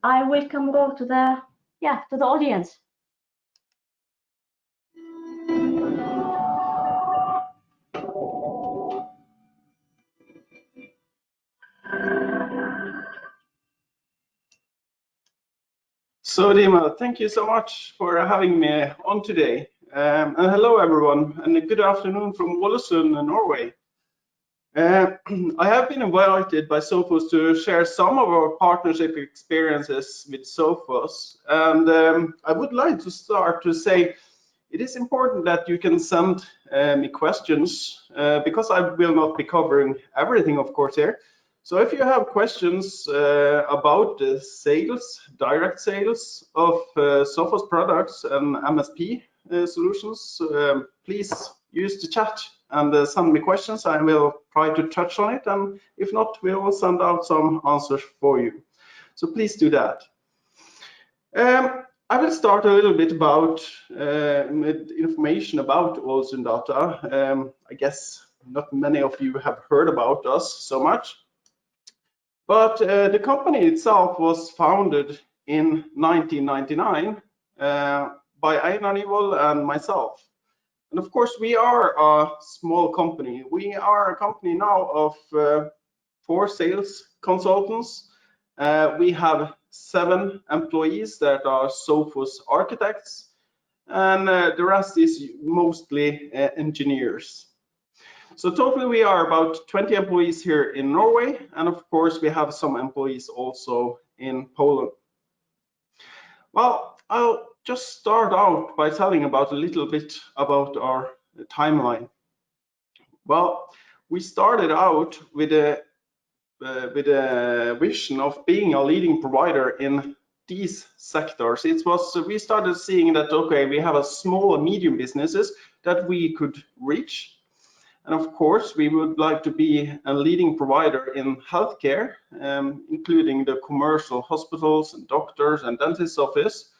I will go to the audience. So Dima, thank you so much for having me on today. And hello everyone, and a good afternoon from Alesund in Norway. I have been invited by Sophos to share some of our partnership experiences with Sophos, and I would like to start to say it is important that you can send me questions because I will not be covering everything, of course, here. So if you have questions about the sales, direct sales of Sophos products and MSP solutions, please use the chat and send me questions. I will try to touch on it, and if not, we will send out some answers for you. So please do that. I will start a little bit about information about Alesund Data. I guess not many of you have heard about us so much, but the company itself was founded in 1999 by Einar Nivold and myself. And of course, we are a small company. We are a company now of 4 sales consultants. We have 7 employees that are Sophos architects, and the rest is mostly engineers. So totally we are about 20 employees here in Norway, and of course we have some employees also in Poland. Well, I'll just start out by telling about a little bit about our timeline. Well, we started out with a vision of being a leading provider in these sectors. We started seeing that, okay, we have a small and medium businesses that we could reach. And of course, we would like to be a leading provider in healthcare, including the commercial hospitals and doctors and dentist office.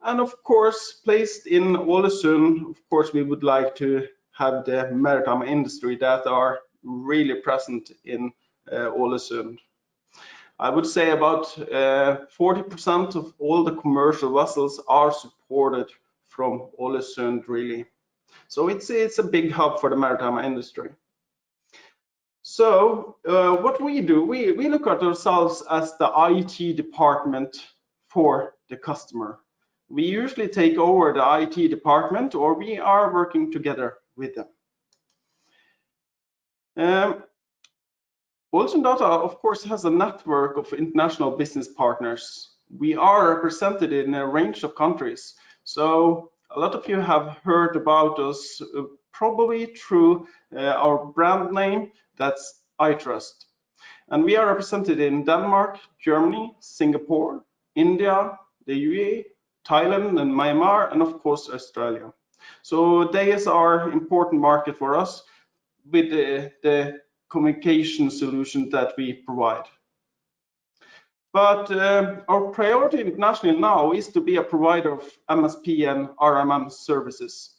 And of course, placed in Alesund, of course, we would like to have the maritime industry that are really present in Alesund. I would say about 40% of all the commercial vessels are supported from Alesund, really. So it's a big hub for the maritime industry. So what we do, we look at ourselves as the IT department for the customer. We usually take over the IT department, or we are working together with them. Alesund Data, of course, has a network of international business partners. We are represented in a range of countries. So a lot of you have heard about us probably through our brand name, that's MTR Trust. And we are represented in Denmark, Germany, Singapore, India, the UAE, Thailand and Myanmar, and of course Australia. So these are important market for us with the communication solution that we provide. But our priority internationally now is to be a provider of MSP and RMM services.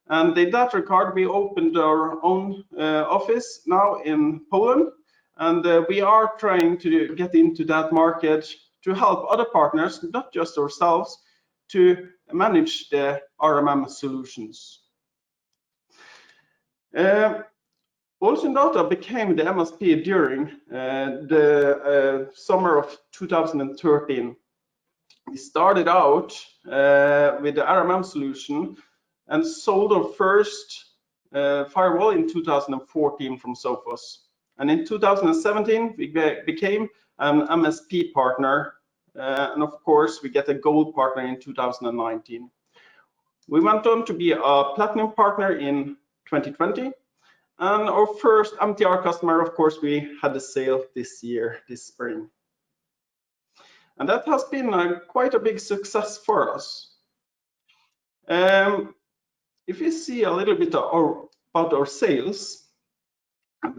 And in that regard, we opened our own office now in Poland, and we are trying to get into that market to help other partners, not just ourselves, to manage the RMM solutions. Alesund Data became the MSP during the summer of 2013. We started out with the RMM solution and sold our first firewall in 2014 from Sophos. And in 2017, we became an MSP partner. And of course, we get a gold partner in 2019. We went on to be a platinum partner in 2020. And our first MTR customer, of course, we had a sale this year, this spring. And that has been quite a big success for us. If you see a little bit about our sales,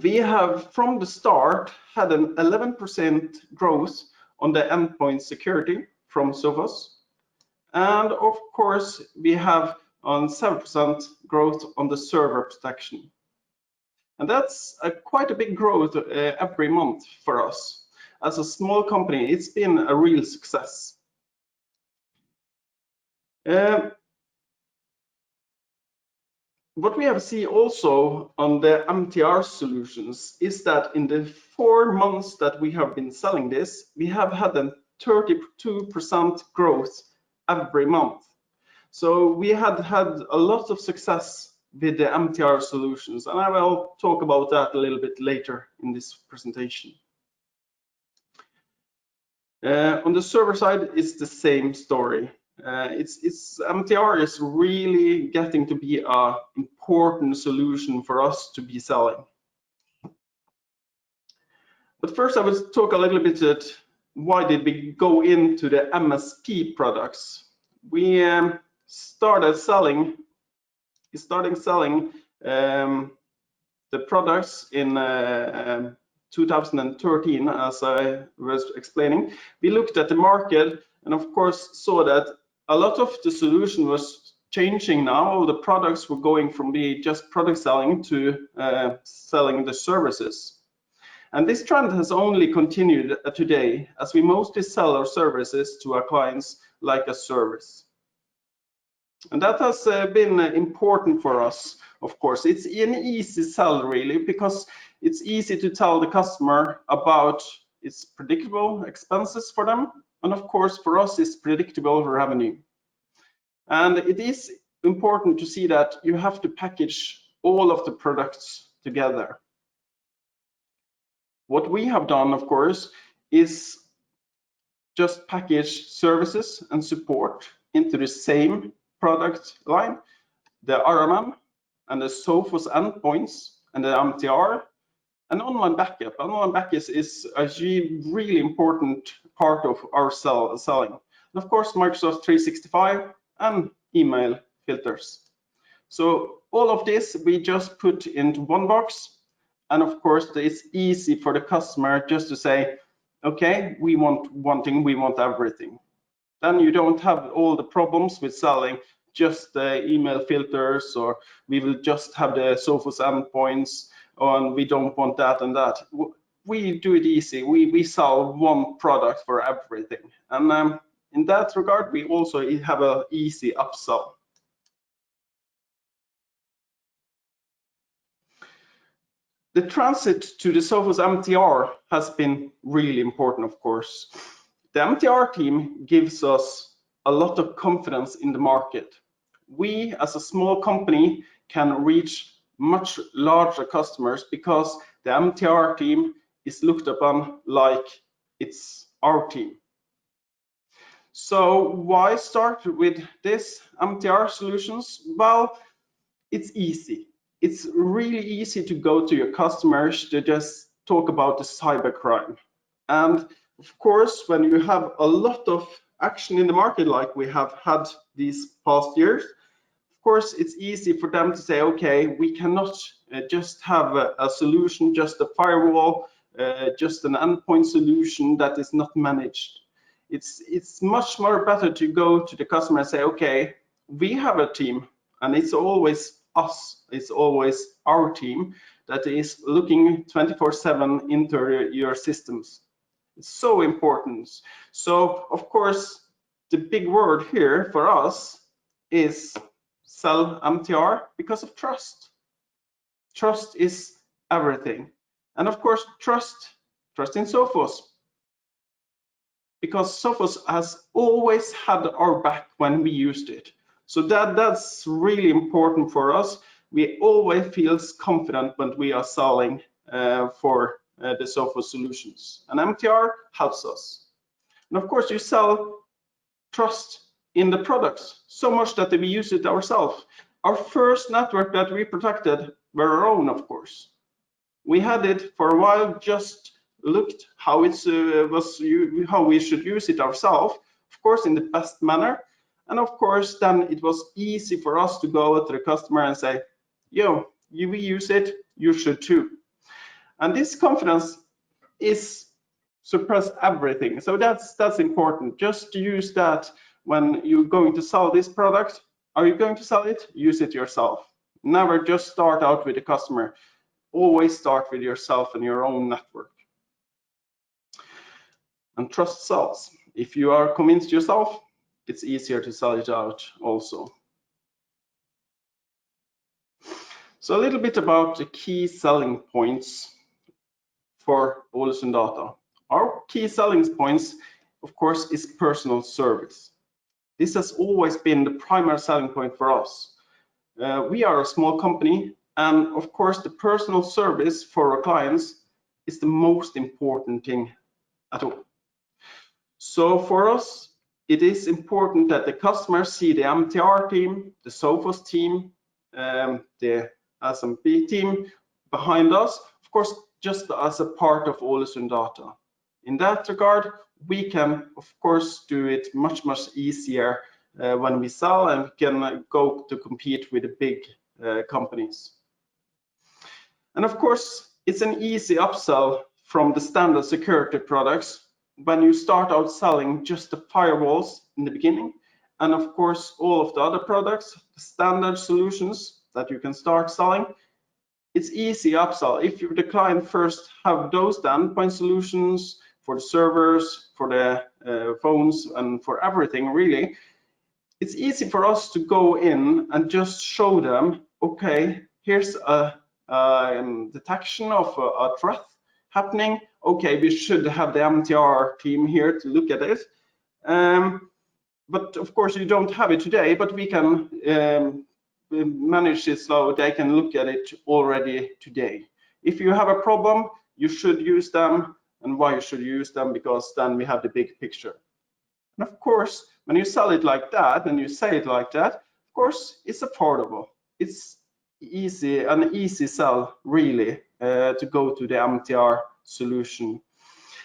we have from the start had an 11% growth on the endpoint security from Sophos. And of course, we have on 7% growth on the server protection. And that's quite a big growth every month for us. as a small company, it's been a real success. What we have seen also on the MTR solutions is that in the 4 months that we have been selling this, we have had a 32% growth every month. So we had a lot of success with the MTR solutions, and I will talk about that a little bit later in this presentation. On the server side, it's the same story. MTR is really getting to be an important solution for us to be selling. But first, I will talk a little bit about why did we go into the MSP products. We started selling the products in 2013, as I was explaining. We looked at the market and of course saw that a lot of the solution was changing now. The products were going from just product selling to selling the services. And this trend has only continued today, as we mostly sell our services to our clients like a service. And that has been important for us, of course. It's an easy sell, really, because it's easy to tell the customer about its predictable expenses for them. And of course, for us, it's predictable revenue. And it is important to see that you have to package all of the products together. What we have done, of course, is just package services and support into the same product line, the RMM and the Sophos endpoints and the MTR and online backup. Online backup is a really important part of our selling. And of course, Microsoft 365 and email filters. So all of this we just put into one box. And of course, it's easy for the customer just to say, okay, we want one thing, we want everything. Then you don't have all the problems with selling just the email filters, or we will just have the Sophos endpoints, and we don't want that and that. We do it easy. We sell one product for everything. And in that regard, we also have an easy upsell. The transit to the Sophos MTR has been really important, of course. The MTR team gives us a lot of confidence in the market. We, as a small company, can reach much larger customers because the MTR team is looked upon like it's our team. So why start with this MTR solutions? Well, it's easy. It's really easy to go to your customers to just talk about the cybercrime. And of course, when you have a lot of action in the market like we have had these past years, of course, it's easy for them to say, okay, we cannot just have a solution, just a firewall, just an endpoint solution that is not managed. It's much more better to go to the customer and say, okay, we have a team, and it's always us, it's always our team that is looking 24/7 into your systems. It's so important. So of course, the big word here for us is sell MTR because of trust. Trust is everything. And of course, trust in Sophos. Because Sophos has always had our back when we used it. So that's really important for us. We always feel confident when we are selling for the Sophos solutions. And MTR helps us. And of course, you sell trust in the products so much that we use it ourselves. Our first network that we protected were our own, of course. We had it for a while, just looked how how we should use it ourselves, of course, in the best manner. And of course, then it was easy for us to go to the customer and say, yo, we use it, you should too. And this confidence is suppress everything. So that's important. Just use that when you're going to sell this product. Are you going to sell it? Use it yourself. Never just start out with the customer. Always start with yourself and your own network. And trust sells. If you are convinced yourself, it's easier to sell it out also. So a little bit about the key selling points for Alesund Data. Our key selling points, of course, is personal service. This has always been the primary selling point for us. We are a small company, and of course, the personal service for our clients is the most important thing at all. So for us, it is important that the customers see the MTR team, the Sophos team, the SMP team behind us, of course, just as a part of Alesund Data. In that regard, we can, of course, do it much easier when we sell and can go to compete with the big companies. And of course, it's an easy upsell from the standard security products when you start out selling just the firewalls in the beginning, and of course all of the other products, the standard solutions that you can start selling. It's easy upsell. If you, the client, first have those endpoint solutions for the servers, for the phones, and for everything really, it's easy for us to go in and just show them, okay, here's a detection of a threat happening. Okay, we should have the MTR team here to look at it. But of course you don't have it today, but we can manage it so they can look at it already today. If you have a problem, you should use them. And why you should use them? Because then we have the big picture. And of course, when you sell it like that and you say it like that, of course, it's affordable. It's easy, an easy sell really to go to the MTR solution.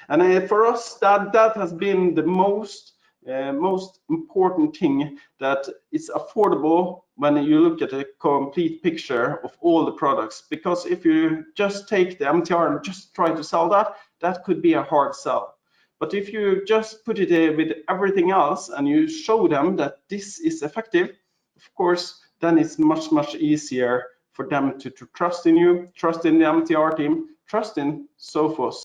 And for us, that has been the most important thing, that it's affordable when you look at a complete picture of all the products. Because if you just take the MTR and just try to sell that, that could be a hard sell. But if you just put it with everything else and you show them that this is effective, of course, then it's much easier for them to trust in you, trust in the MTR team, trust in Sophos